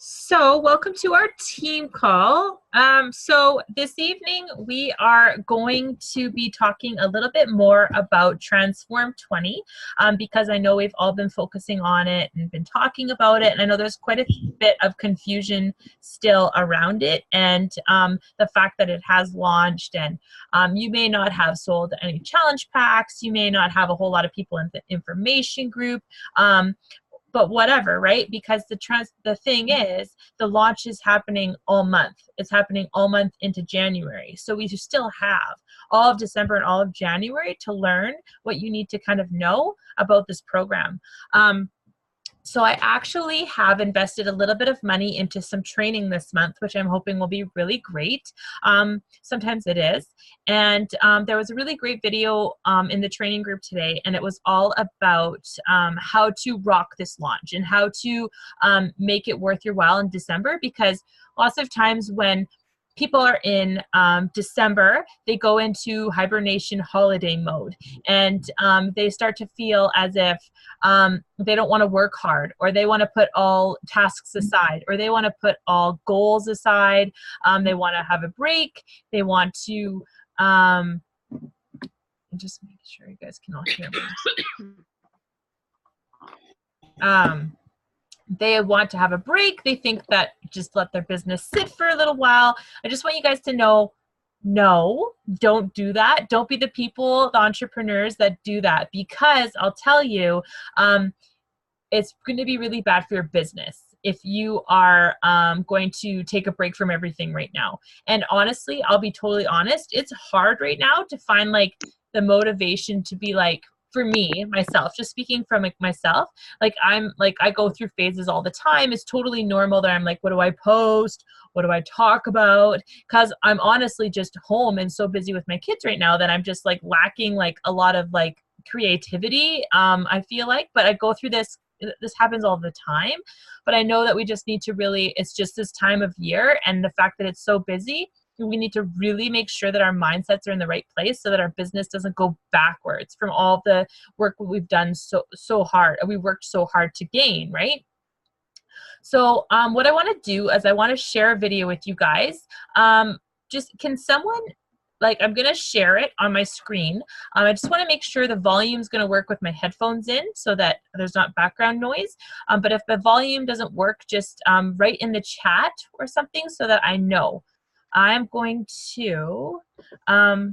So, welcome to our team call. So this evening we are going to be talking a little bit more about Transform 20 because I know we've all been focusing on it and been talking about it, and I know there's quite a bit of confusion still around it, and the fact that it has launched, and you may not have sold any challenge packs, you may not have a whole lot of people in the information group, but whatever, right? Because the thing is, the launch is happening all month. It's happening all month into January. So we still have all of December and all of January to learn what you need to kind of know about this program. So I actually have invested a little bit of money into some training this month, which I'm hoping will be really great. Sometimes it is. And there was a really great video in the training group today, and it was all about how to rock this launch and how to make it worth your while in December, because lots of times when people are in December, they go into hibernation holiday mode, and they start to feel as if they don't want to work hard, or they want to put all tasks aside, or they want to put all goals aside. They want to have a break. They want to just make sure you guys can all hear me. They want to have a break. They think that just let their business sit for a little while. I just want you guys to know, no, don't do that. Don't be the people, the entrepreneurs that do that, because I'll tell you, it's going to be really bad for your business if you are going to take a break from everything right now. And honestly, I'll be totally honest, it's hard right now to find like the motivation to be like, for me, myself, just speaking from like myself, like I go through phases all the time. It's totally normal that I'm like, what do I post? What do I talk about? Because I'm honestly just home and so busy with my kids right now that I'm just like lacking like a lot of like creativity, I feel like. But I go through this happens all the time, but I know that we just need to really, it's just this time of year, and the fact that it's so busy, we need to really make sure that our mindsets are in the right place so that our business doesn't go backwards from all the work we've done so hard. We worked so hard to gain, right? So what I want to do is I want to share a video with you guys. Just can someone, like, I'm going to share it on my screen. I just want to make sure the volume's going to work with my headphones in so that there's not background noise. But if the volume doesn't work, just write in the chat or something so that I know. I'm going to,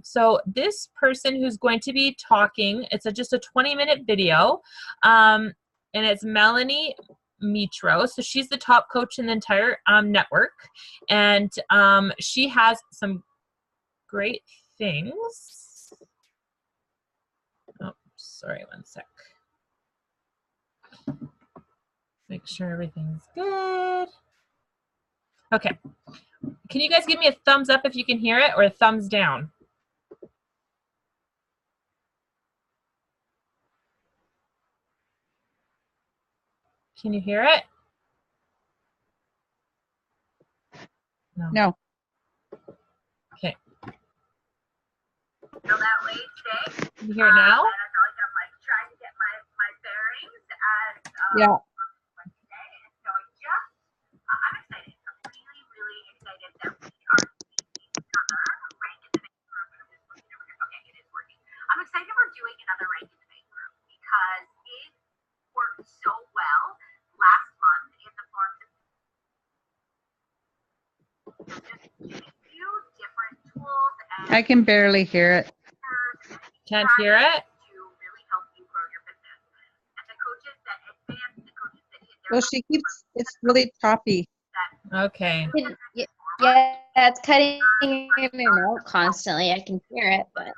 so this person who's going to be talking, it's just a 20-minute video, and it's Melanie Mitro. So she's the top coach in the entire network, and she has some great things. Oh, sorry, one sec. Make sure everything's good. Okay. Can you guys give me a thumbs up if you can hear it, or a thumbs down? Can you hear it? No. Okay. Feel that way today. Can you hear it now? And I feel like I'm like trying to get my bearings as Yeah. today. And so I'm excited. I'm really excited that we are seeing another rank in the main group. I'm just looking over here. Okay, it is working. I'm excited we're doing another rank in the main group because it worked so well last month in the form of just a few different tools. And I can barely hear it. Can't hear it? to really help you grow your business. And the coaches that advance, the coaches that hit their Well, she keeps, it's really choppy. Okay. Yeah, it's cutting in and out constantly. I can hear it, but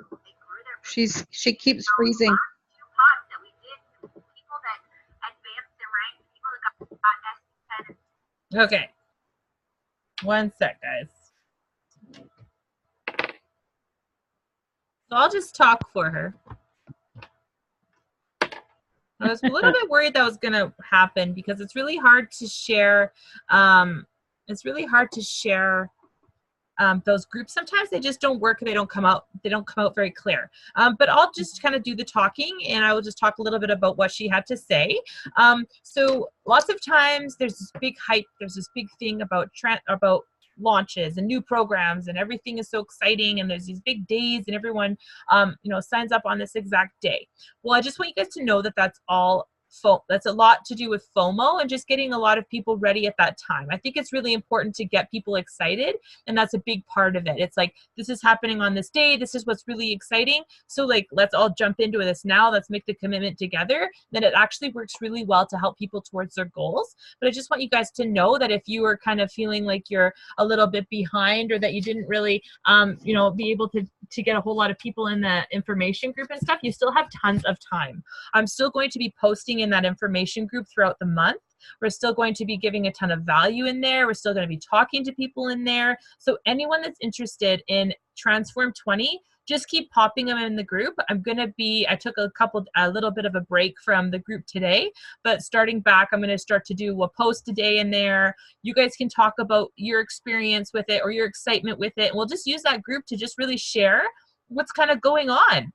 She keeps freezing. two pods that we did, people that advanced their rank, people that got S10. Okay. One sec, guys. So I'll just talk for her. I was a little bit worried that was going to happen because it's really hard to share. It's really hard to share those groups, sometimes they just don't work. They don't come out very clear. But I'll just kind of do the talking, and I will just talk a little bit about what she had to say. So lots of times there's this big hype, there's this big thing about launches and new programs, and everything is so exciting, and there's these big days, and everyone signs up on this exact day. Well, I just want you guys to know that that's a lot to do with FOMO and just getting a lot of people ready at that time. I think it's really important to get people excited, and that's a big part of it. It's like, this is happening on this day, this is what's really exciting, so like, let's all jump into this now, let's make the commitment together. Then it actually works really well to help people towards their goals. But I just want you guys to know that if you are kind of feeling like you're a little bit behind, or that you didn't really be able to get a whole lot of people in the information group and stuff, you still have tons of time. I'm still going to be posting in that information group throughout the month. We're still going to be giving a ton of value in there. We're still going to be talking to people in there. So anyone that's interested in Transform 20, just keep popping them in the group. I took a little bit of a break from the group today, but starting back, I'm going to start to do a post a day in there. You guys can talk about your experience with it or your excitement with it. And we'll just use that group to just really share what's kind of going on.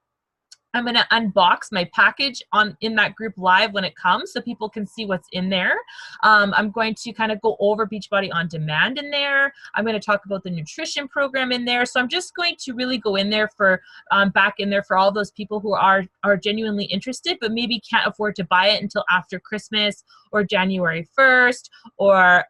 I'm going to unbox my package in that group live when it comes, so people can see what's in there. I'm going to kind of go over Beachbody On Demand in there. I'm going to talk about the nutrition program in there. So I'm just going to really go in there back in there for all those people who are genuinely interested, but maybe can't afford to buy it until after Christmas or January 1st or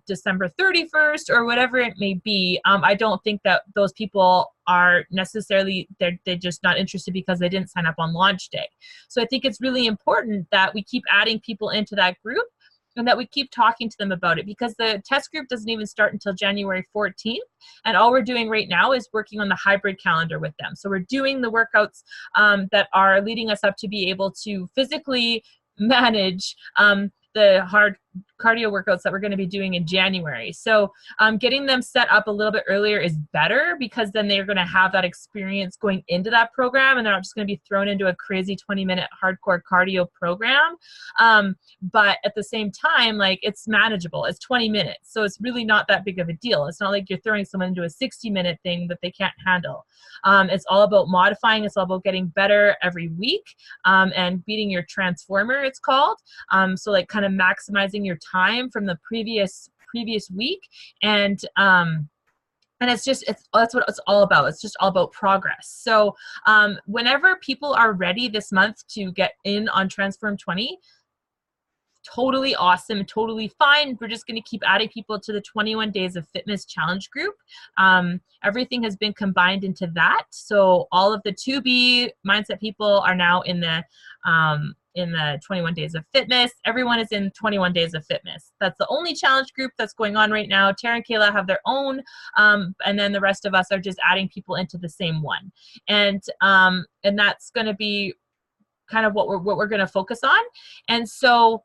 December 31st or whatever it may be. I don't think that those people are necessarily, they're just not interested because they didn't sign up on launch day. So I think it's really important that we keep adding people into that group and that we keep talking to them about it, because the test group doesn't even start until January 14th. And all we're doing right now is working on the hybrid calendar with them. So we're doing the workouts that are leading us up to be able to physically manage the hard cardio workouts that we're going to be doing in January. So getting them set up a little bit earlier is better, because then they're going to have that experience going into that program, and they're not just going to be thrown into a crazy 20-minute hardcore cardio program. But at the same time, like, it's manageable. It's 20 minutes. So it's really not that big of a deal. It's not like you're throwing someone into a 60-minute thing that they can't handle. It's all about modifying. It's all about getting better every week and beating your transformer, it's called. So like kind of maximizing your time from the previous week, and that's what it's all about. It's just all about progress. So whenever people are ready this month to get in on Transform 20, totally awesome, totally fine. We're just going to keep adding people to the 21 Days of Fitness Challenge group. Everything has been combined into that. So all of the 2B mindset people are now in the 21 Days of Fitness. Everyone is in 21 Days of Fitness. That's the only challenge group that's going on right now. Tara and Kayla have their own, and then the rest of us are just adding people into the same one. And that's going to be kind of what we're going to focus on. And so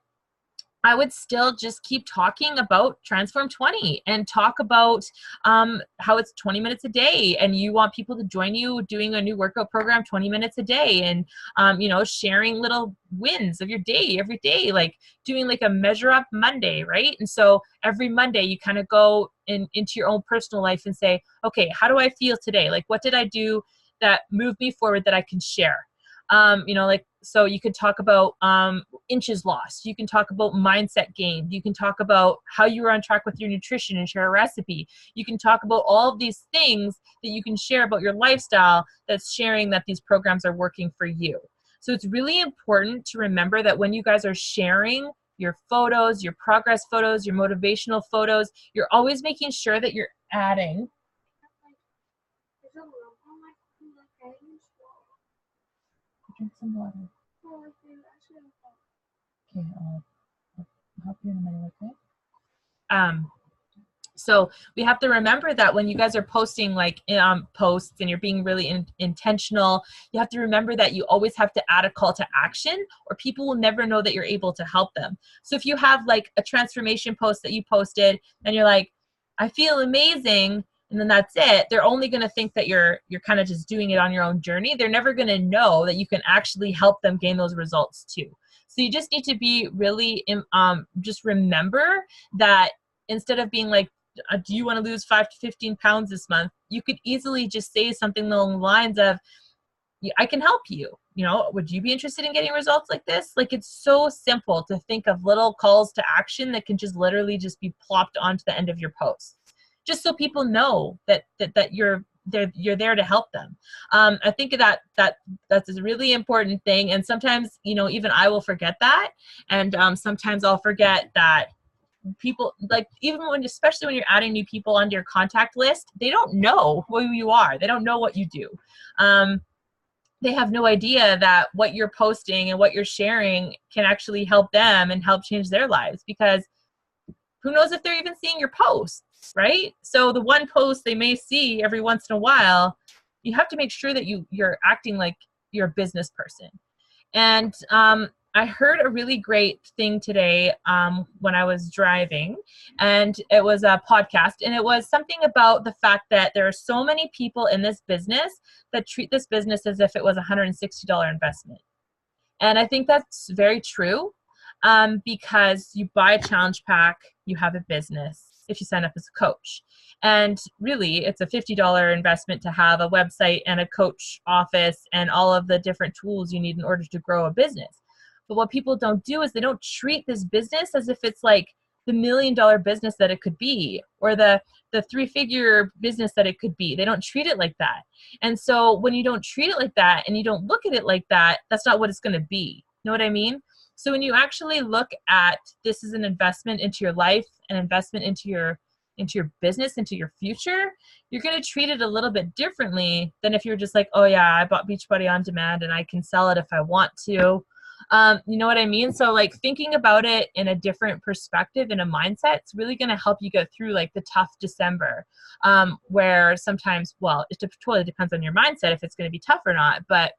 I would still just keep talking about Transform 20 and talk about how it's 20 minutes a day, and you want people to join you doing a new workout program 20 minutes a day, and sharing little wins of your day every day, like doing like a measure up Monday, right? And so every Monday you kind of go into your own personal life and say, okay, how do I feel today? Like, what did I do that moved me forward that I can share? So you could talk about inches lost. You can talk about mindset gained. You can talk about how you were on track with your nutrition and share a recipe. You can talk about all of these things that you can share about your lifestyle that's sharing that these programs are working for you. So it's really important to remember that when you guys are sharing your photos, your progress photos, your motivational photos, you're always making sure that you're adding. Drink some water. Okay, I'll help you in a minute, okay? So we have to remember that when you guys are posting like posts and you're being really intentional, you have to remember that you always have to add a call to action, or people will never know that you're able to help them. So if you have like a transformation post that you posted and you're like, I feel amazing, and then that's it, they're only going to think that you're kind of just doing it on your own journey. They're never going to know that you can actually help them gain those results too. So you just need to be really, just remember that instead of being like do you want to lose 5 to 15 pounds this month? You could easily just say something along the lines of, I can help you. You know, would you be interested in getting results like this? Like, it's so simple to think of little calls to action that can just literally just be plopped onto the end of your post, just so people know that you're there to help them. I think that's a really important thing. And sometimes, you know, even I will forget that. And sometimes I'll forget that people, like, even when, especially when you're adding new people onto your contact list, they don't know who you are. They don't know what you do. They have no idea that what you're posting and what you're sharing can actually help them and help change their lives, because who knows if they're even seeing your posts, right? So the one post they may see every once in a while, you have to make sure that you're acting like you're a business person. And I heard a really great thing today when I was driving, and it was a podcast, and it was something about the fact that there are so many people in this business that treat this business as if it was a $160 investment. And I think that's very true, because you buy a challenge pack, you have a business if you sign up as a coach. And really, it's a $50 investment to have a website and a coach office and all of the different tools you need in order to grow a business. But what people don't do is they don't treat this business as if it's like the $1 million business that it could be, or the 3-figure business that it could be. They don't treat it like that. And so when you don't treat it like that and you don't look at it like that, that's not what it's going to be. You know what I mean? So when you actually look at this as an investment into your life, an investment into your business, into your future, you're going to treat it a little bit differently than if you're just like, oh yeah, I bought Beachbody on demand and I can sell it if I want to. You know what I mean? So like, thinking about it in a different perspective and a mindset, it's really going to help you get through like the tough December, where sometimes, well, it totally depends on your mindset if it's going to be tough or not, but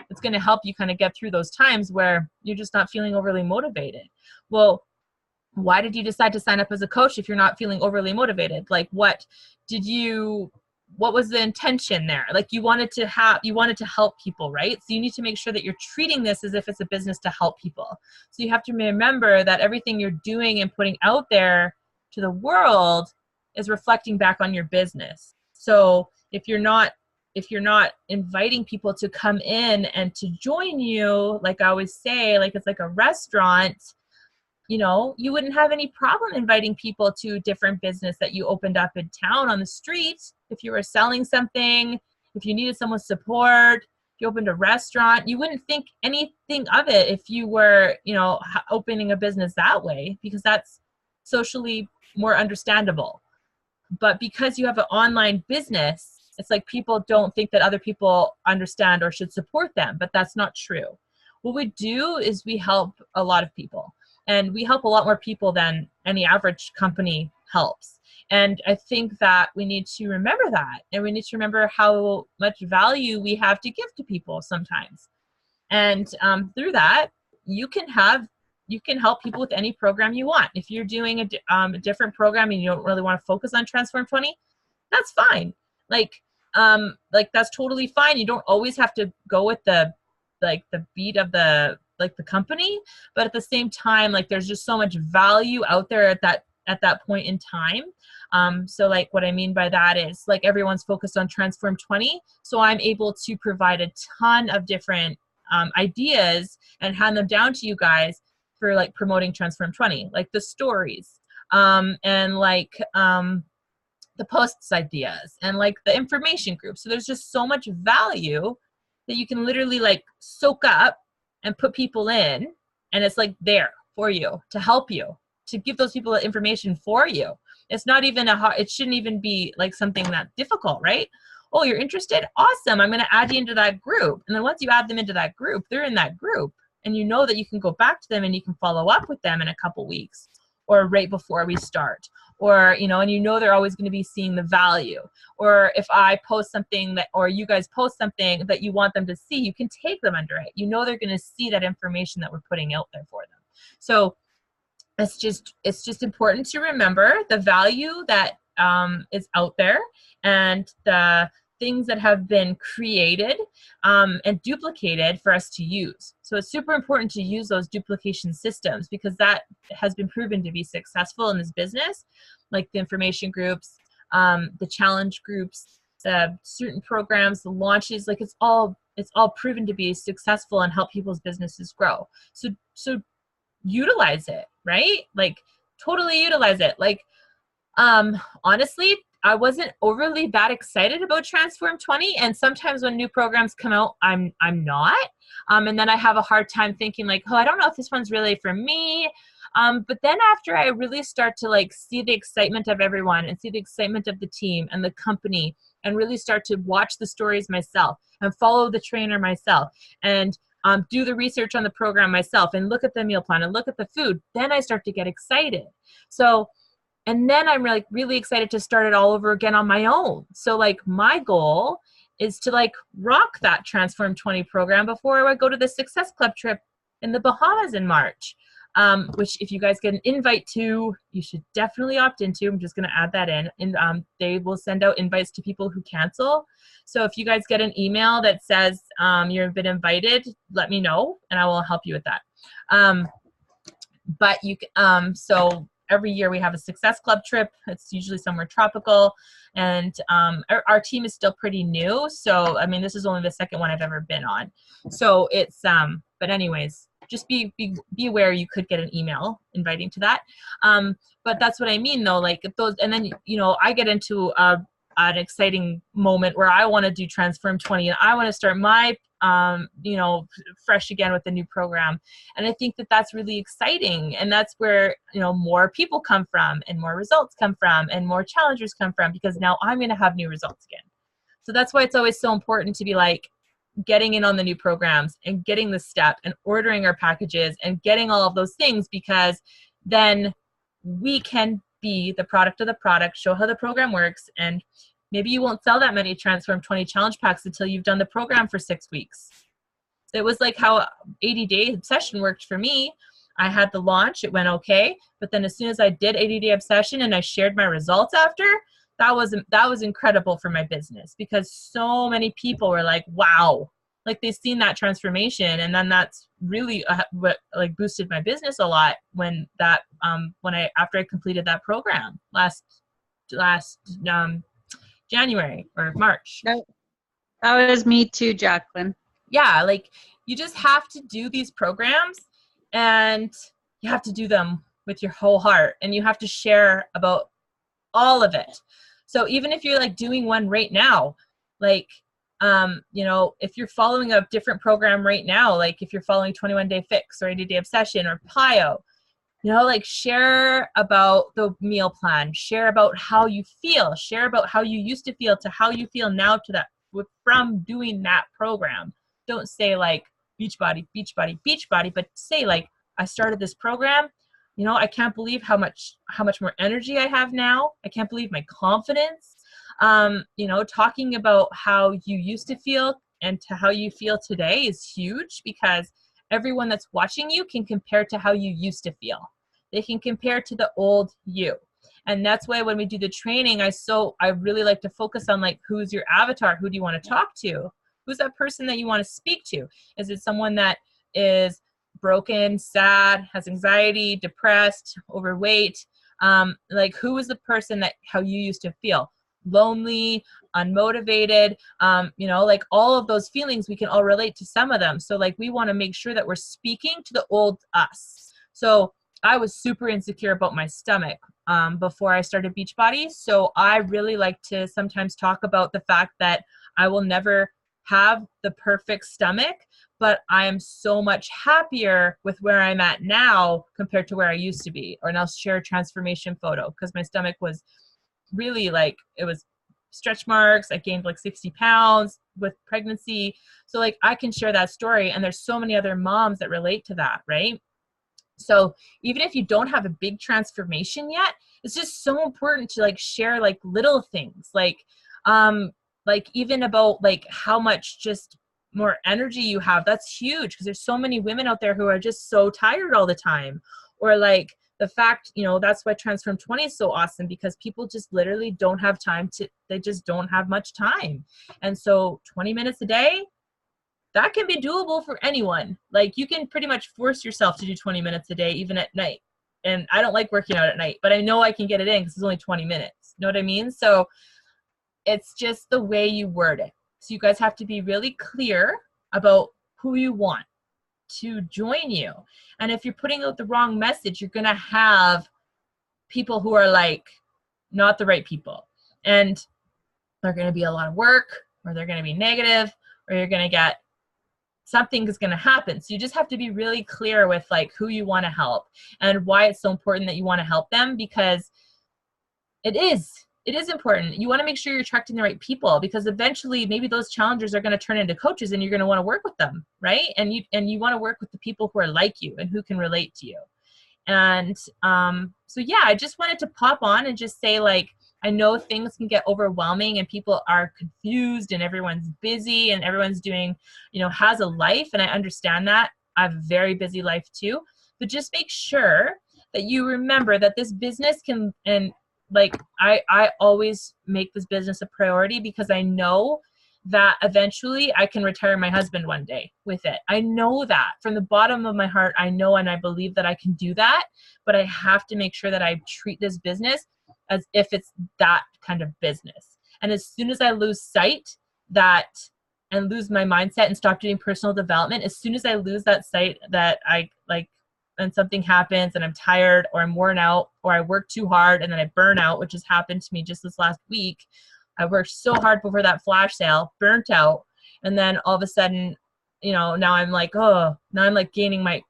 it's going to help you kind of get through those times where you're just not feeling overly motivated. Well, why did you decide to sign up as a coach if you're not feeling overly motivated? Like, what was the intention there? Like, you wanted to help people, right? So you need to make sure that you're treating this as if it's a business to help people. So you have to remember that everything you're doing and putting out there to the world is reflecting back on your business. So if you're not inviting people to come in and to join you, like I always say, like it's like a restaurant, you know, you wouldn't have any problem inviting people to a different business that you opened up in town on the street. If you were selling something, if you needed someone's support, if you opened a restaurant, you wouldn't think anything of it if you were, you know, opening a business that way, because that's socially more understandable. But because you have an online business, it's like people don't think that other people understand or should support them, but that's not true. What we do is we help a lot of people, and we help a lot more people than any average company helps. And I think that we need to remember that, and we need to remember how much value we have to give to people sometimes. And through that, you can help people with any program you want. If you're doing a different program and you don't really want to focus on Transform 20, that's fine. Like that's totally fine. You don't always have to go with the beat of the company, but at the same time, like, there's just so much value out there at that point in time. So like, what I mean by that is, like, everyone's focused on Transform 20. So I'm able to provide a ton of different ideas and hand them down to you guys for like promoting Transform 20, like the stories, and like the posts ideas, and like the information group. So there's just so much value that you can literally like soak up and put people in, and it's like there for you to help you, to give those people the information for you. It's not even it shouldn't even be like something that difficult, right? Oh, you're interested? Awesome. I'm going to add you into that group. And then once you add them into that group, they're in that group, and you know that you can go back to them and you can follow up with them in a couple weeks, or right before we start, or, you know, and you know they're always going to be seeing the value. Or if I post something or you guys post something that you want them to see, you can take them under it. You know they're going to see that information that we're putting out there for them. So it's just important to remember the value that is out there, and the things that have been created and duplicated for us to use. So it's super important to use those duplication systems because that has been proven to be successful in this business, like the information groups, the challenge groups, the certain programs, the launches, like it's all proven to be successful and help people's businesses grow. So utilize it, right? Like totally utilize it. Like honestly, I wasn't overly that excited about Transform 20, and sometimes when new programs come out, I'm not. And then I have a hard time thinking like, oh, I don't know if this one's really for me. But then after I really start to like see the excitement of everyone and see the excitement of the team and the company and really start to watch the stories myself and follow the trainer myself and do the research on the program myself and look at the meal plan and look at the food, then I start to get excited. So, and then I'm like really excited to start it all over again on my own. So like my goal is to like rock that Transform 20 program before I go to the Success Club trip in the Bahamas in March, which if you guys get an invite to, you should definitely opt into. I'm just going to add that in. And they will send out invites to people who cancel. So if you guys get an email that says you've been invited, let me know and I will help you with that. But you so every year we have a Success Club trip. It's usually somewhere tropical. And our team is still pretty new. So, I mean, this is only the second one I've ever been on. So it's, but anyways, just be aware you could get an email inviting to that. But that's what I mean though, like those, and then, you know, I get into an exciting moment where I want to do Transform 20 and I want to start my, you know, fresh again with the new program. And I think that that's really exciting. And that's where, you know, more people come from and more results come from and more challengers come from, because now I'm going to have new results again. So that's why it's always so important to be like getting in on the new programs and getting the step and ordering our packages and getting all of those things, because then we can be the product of the product, show how the program works, and maybe you won't sell that many Transform 20 challenge packs until you've done the program for 6 weeks. It was like how 80-day obsession worked for me. I had the launch, it went okay, but then as soon as I did 80-day obsession and I shared my results after, that was incredible for my business, because so many people were like, wow, like they've seen that transformation. And then that's really what like boosted my business a lot when that after I completed that program last January or March. That was me too, Jacqueline. Yeah, like you just have to do these programs and you have to do them with your whole heart and you have to share about all of it. So even if you're like doing one right now, like, you know, if you're following a different program right now, like if you're following 21 Day Fix or 80-Day Obsession or PIO, you know, like share about the meal plan, share about how you feel, share about how you used to feel to how you feel now to that from doing that program. Don't say like Beachbody, Beachbody, Beachbody, but say like, I started this program. You know, I can't believe how much more energy I have now. I can't believe my confidence. You know, talking about how you used to feel and to how you feel today is huge, because everyone that's watching you can compare to how you used to feel. They can compare to the old you. And that's why when we do the training, I really like to focus on like, who's your avatar? Who do you want to talk to? Who's that person that you want to speak to? Is it someone that is broken, sad, has anxiety, depressed, overweight? Like who is the person that how you used to feel? Lonely, unmotivated, you know, like all of those feelings, we can all relate to some of them. So like we want to make sure that we're speaking to the old us. So I was super insecure about my stomach before I started Beachbody. So I really like to sometimes talk about the fact that I will never have the perfect stomach, but I am so much happier with where I'm at now compared to where I used to be. Or I'll share a transformation photo, because my stomach was really like, it was stretch marks. I gained like 60 pounds with pregnancy. So like I can share that story, and there's so many other moms that relate to that, right? So even if you don't have a big transformation yet, it's just so important to like share like little things, like even about like how much just more energy you have. That's huge, because there's so many women out there who are just so tired all the time, or like the fact, you know, that's why Transform 20 is so awesome, because people just literally don't have time they just don't have much time. And so 20 minutes a day, that can be doable for anyone. Like, you can pretty much force yourself to do 20 minutes a day, even at night. And I don't like working out at night, but I know I can get it in because it's only 20 minutes. You know what I mean? So it's just the way you word it. So you guys have to be really clear about who you want to join you. And if you're putting out the wrong message, you're going to have people who are like not the right people. And they're going to be a lot of work, or they're going to be negative, or you're going to get something is going to happen. So you just have to be really clear with like who you want to help and why it's so important that you want to help them, because it is important. You want to make sure you're attracting the right people, because eventually maybe those challengers are going to turn into coaches and you're going to want to work with them, right? And you want to work with the people who are like you and who can relate to you. And so yeah, I just wanted to pop on and just say, like, I know things can get overwhelming and people are confused and everyone's busy and everyone's doing, you know, has a life. And I understand that. I have a very busy life too. But just make sure that you remember that this business can, and like I always make this business a priority, because I know that eventually I can retire my husband one day with it. I know that from the bottom of my heart. I know and I believe that I can do that, but I have to make sure that I treat this business as if it's that kind of business. And as soon as I lose sight that and lose my mindset and stop doing personal development, as soon as I lose that sight that I like, and something happens and I'm tired or I'm worn out or I work too hard and then I burn out, which has happened to me just this last week. I worked so hard before that flash sale, burnt out. And then all of a sudden, you know, now I'm like, oh, now I'm like gaining my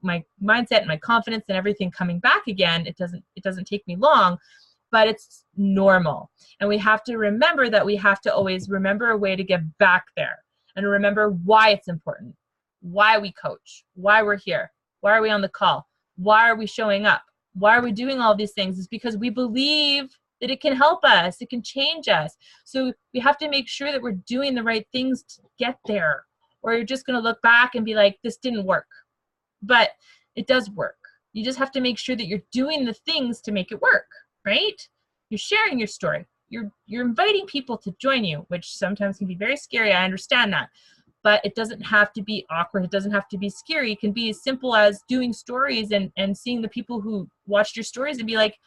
mindset and my confidence and everything coming back again. It doesn't take me long, but it's normal. And we have to remember that we have to always remember a way to get back there and remember why it's important, why we coach, why we're here, why are we on the call, why are we showing up, why are we doing all these things. Is because we believe that it can help us, it can change us. So we have to make sure that we're doing the right things to get there, or you're just going to look back and be like, this didn't work. But it does work. You just have to make sure that you're doing the things to make it work, right? You're sharing your story. You're inviting people to join you, which sometimes can be very scary. I understand that. But it doesn't have to be awkward. It doesn't have to be scary. It can be as simple as doing stories and seeing the people who watched your stories and be like,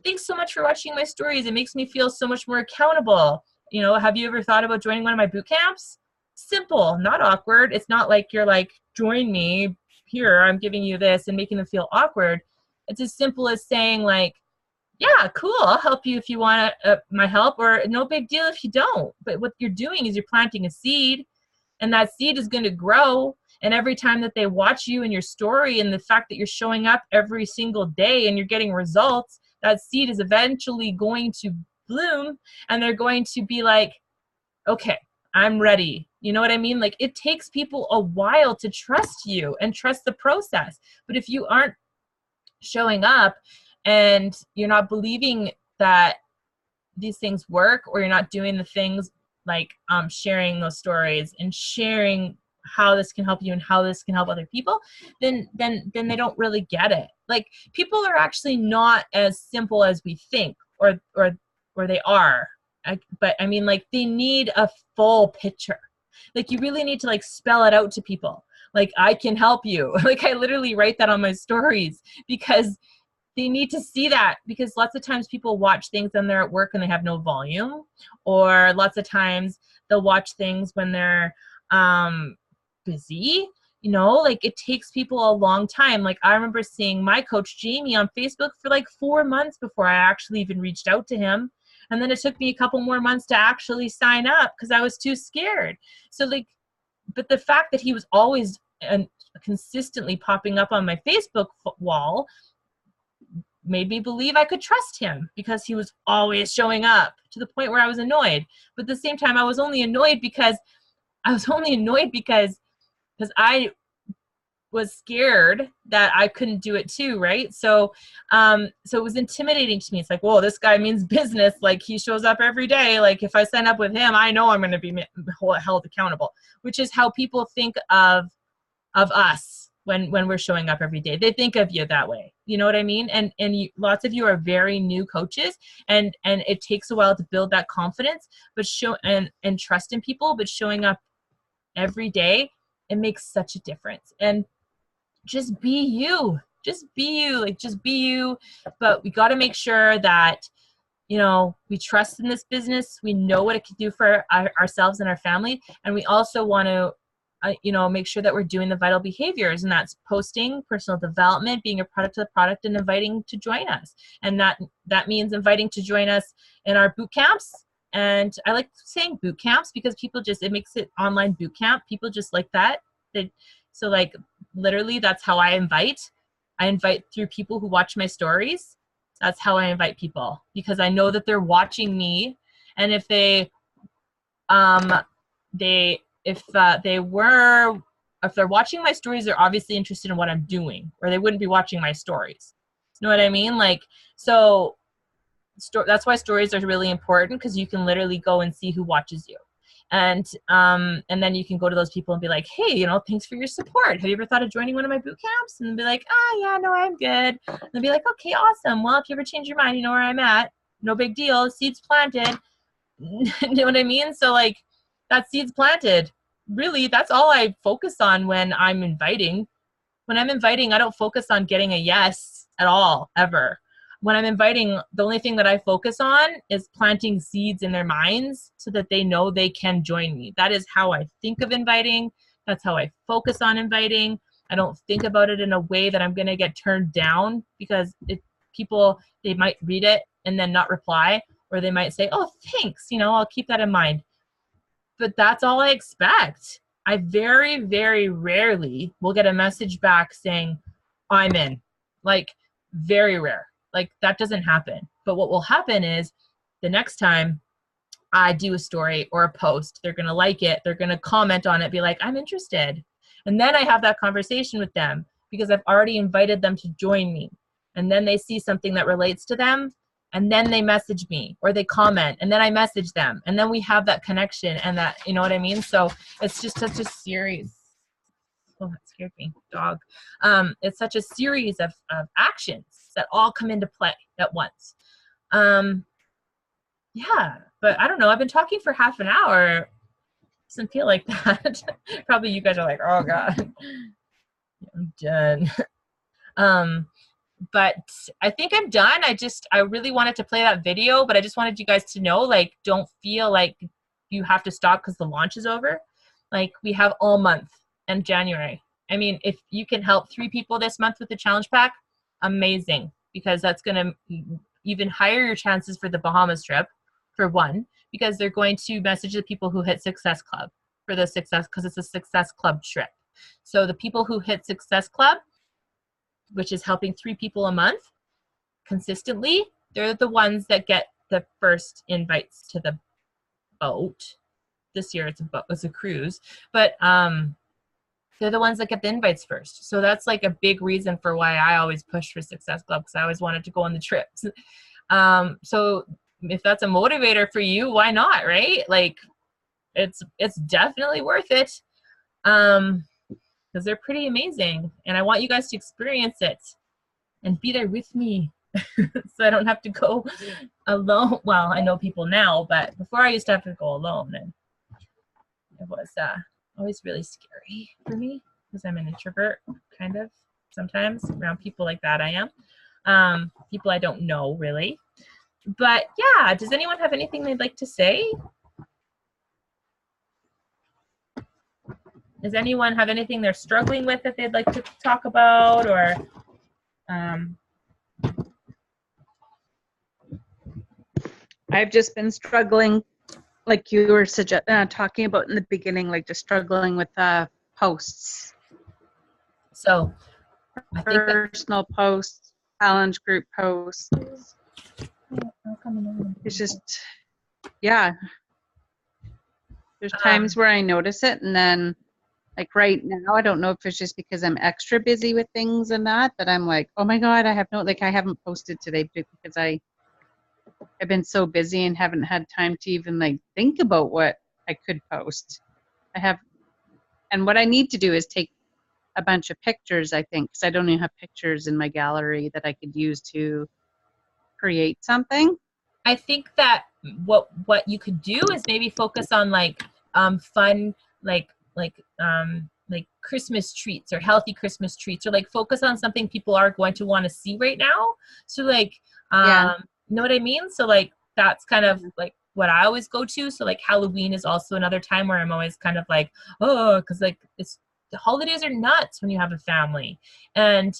thanks so much for watching my stories. It makes me feel so much more accountable. You know, have you ever thought about joining one of my boot camps? Simple, not awkward. It's not like you're like, join me here, I'm giving you this, and making them feel awkward. It's as simple as saying like, yeah, cool, I'll help you if you want my help, or no big deal if you don't. But what you're doing is you're planting a seed, and that seed is going to grow. And every time that they watch you and your story and the fact that you're showing up every single day and you're getting results, that seed is eventually going to bloom, and they're going to be like, okay, I'm ready. You know what I mean? Like, it takes people a while to trust you and trust the process. But if you aren't showing up and you're not believing that these things work, or you're not doing the things like sharing those stories and sharing how this can help you and how this can help other people, then they don't really get it. Like, people are actually not as simple as we think, or they are. But I mean, like, they need a full picture. Like, you really need to like spell it out to people. Like, I can help you. Like, I literally write that on my stories, because they need to see that. Because lots of times people watch things when they're at work and they have no volume, or lots of times they'll watch things when they're busy. You know, like, it takes people a long time. Like, I remember seeing my coach Jamie on Facebook for like 4 months before I actually even reached out to him. And then it took me a couple more months to actually sign up because I was too scared. So like, but the fact that he was always consistently popping up on my Facebook wall made me believe I could trust him, because he was always showing up, to the point where I was annoyed. But at the same time, I was only annoyed because I was scared that I couldn't do it too, right? So it was intimidating to me. It's like, whoa, this guy means business. Like, he shows up every day. Like, if I sign up with him, I know I'm going to be held accountable, which is how people think of us. when we're showing up every day. They think of you that way. You know what I mean? And lots of you are very new coaches, and it takes a while to build that confidence, but and trust in people, but showing up every day, it makes such a difference. And just be you. Just be you. Like, just be you. But we got to make sure that, you know, we trust in this business. We know what it can do for ourselves and our family. And we also want to, you know, make sure that we're doing the vital behaviors, and that's posting, personal development, being a product of the product, and inviting to join us. And that means inviting to join us in our boot camps. And I like saying boot camps because people just, it makes it online boot camp. People just like that. So like literally that's how I invite. I invite through people who watch my stories. That's how I invite people, because I know that they're watching me. And if if they're watching my stories, they're obviously interested in what I'm doing, or they wouldn't be watching my stories. You know what I mean? Like, so that's why stories are really important, because you can literally go and see who watches you. And then you can go to those people and be like, hey, you know, thanks for your support. Have you ever thought of joining one of my boot camps? And be like, yeah, no, I'm good. And they'll be like, okay, awesome. Well, if you ever change your mind, you know where I'm at. No big deal. Seeds planted. You know what I mean? So like, that seeds planted. Really, that's all I focus on when I'm inviting. When I'm inviting, I don't focus on getting a yes at all, ever. When I'm inviting, the only thing that I focus on is planting seeds in their minds so that they know they can join me. That is how I think of inviting. That's how I focus on inviting. I don't think about it in a way that I'm going to get turned down, because people, they might read it and then not reply, or they might say, oh, thanks, you know, I'll keep that in mind. But that's all I expect. I very, very rarely will get a message back saying, I'm in. Like, very rare. Like, that doesn't happen. But what will happen is the next time I do a story or a post, they're going to like it. They're going to comment on it, be like, I'm interested. And then I have that conversation with them, because I've already invited them to join me. And then they see something that relates to them, and then they message me, or they comment, and then I message them. And then we have that connection, and that, you know what I mean? So it's just such a series. Oh, that scared me, dog. It's such a series of actions that all come into play at once. Yeah, but I don't know. I've been talking for half an hour. Doesn't feel like that. Probably you guys are like, oh God, I'm done. But I think I'm done. I really wanted to play that video, but I just wanted you guys to know, like, don't feel like you have to stop because the launch is over. Like, we have all month and January. I mean, if you can help 3 people this month with the challenge pack, amazing, because that's going to even higher your chances for the Bahamas trip, for one, because they're going to message the people who hit Success Club for the Success, because it's a Success Club trip. So the people who hit Success Club, which is helping 3 people a month consistently, they're the ones that get the first invites to the boat. This year it's a cruise, but they're the ones that get the invites first. So that's like a big reason for why I always push for Success Club, because I always wanted to go on the trips. So if that's a motivator for you, why not, right? Like, it's definitely worth it. Because they're pretty amazing, and I want you guys to experience it and be there with me. So I don't have to go alone. Well, I know people now, but before I used to have to go alone, and it was always really scary for me, because I'm an introvert, kind of, sometimes around people like that. I am people I don't know really. But yeah, does anyone have anything they'd like to say? Does anyone have anything they're struggling with that they'd like to talk about, or I've just been struggling, like you were talking about in the beginning, like just struggling with posts. So I think personal posts, challenge group posts. It's just, yeah. There's times where I notice it, and then, like right now, I don't know if it's just because I'm extra busy with things and that I'm like, oh my God, I haven't posted today because I've been so busy and haven't had time to even like think about what I could post. And what I need to do is take a bunch of pictures, I think, because I don't even have pictures in my gallery that I could use to create something. I think that what you could do is maybe focus on like fun like Christmas treats or healthy Christmas treats, or like focus on something people are going to want to see right now. So like Yeah. you know what I mean? So like that's kind of like what I always go to. So like Halloween is also another time where I'm always kind of like, oh, because like it's the holidays are nuts when you have a family. And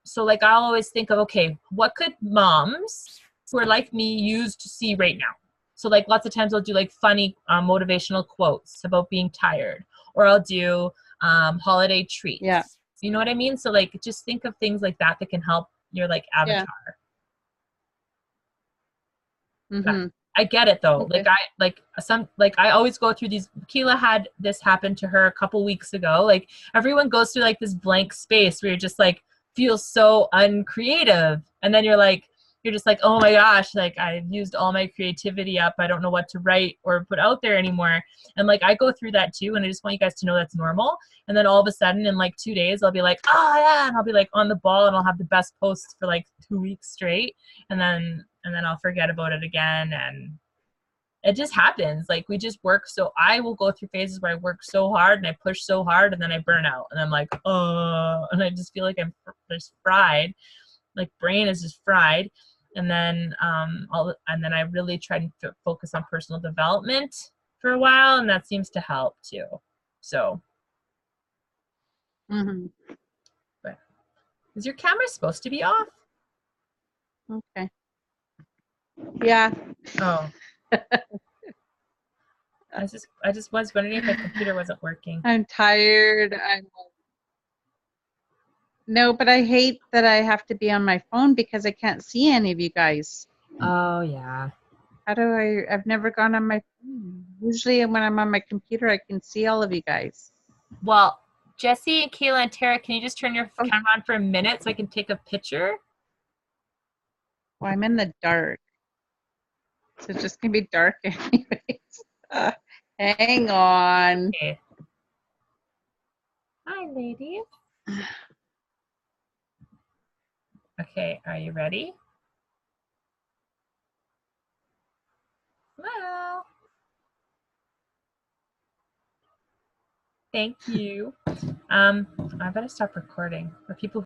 so like I'll always think of, okay, what could moms who are like me use to see right now? So like lots of times I'll do like funny motivational quotes about being tired, or I'll do holiday treats. Yeah. You know what I mean? So like just think of things like that that can help your like avatar. Mm-hmm. I get it though. Okay. I always go through these. Keela had this happen to her a couple weeks ago. Like everyone goes through like this blank space where you're just like feel so uncreative, and then you're just like, oh my gosh, like I've used all my creativity up. I don't know what to write or put out there anymore. And like I go through that too, and I just want you guys to know that's normal. And then all of a sudden in like 2 days I'll be like, oh yeah, and I'll be like on the ball, and I'll have the best posts for like 2 weeks straight, and then I'll forget about it again. And it just happens. Like we just work. So I will go through phases where I work so hard and I push so hard, and then I burn out, and I'm like, oh, and I just feel like I'm just fried. Like brain is just fried. And then I really tried to focus on personal development for a while, and that seems to help too. So Mm-hmm. but is your camera supposed to be off? Okay. Yeah. Oh. I just was wondering if my computer wasn't working. I'm tired. No, but I hate that I have to be on my phone because I can't see any of you guys. Oh yeah. I've never gone on my phone. Usually when I'm on my computer, I can see all of you guys. Well, Jesse and Kayla and Tara, can you just turn your camera on for a minute so I can take a picture? Well, I'm in the dark. So it's just going to be dark anyways. Hang on. Okay. Hi, ladies. Okay, are you ready? Hello. Thank you. I better stop recording for people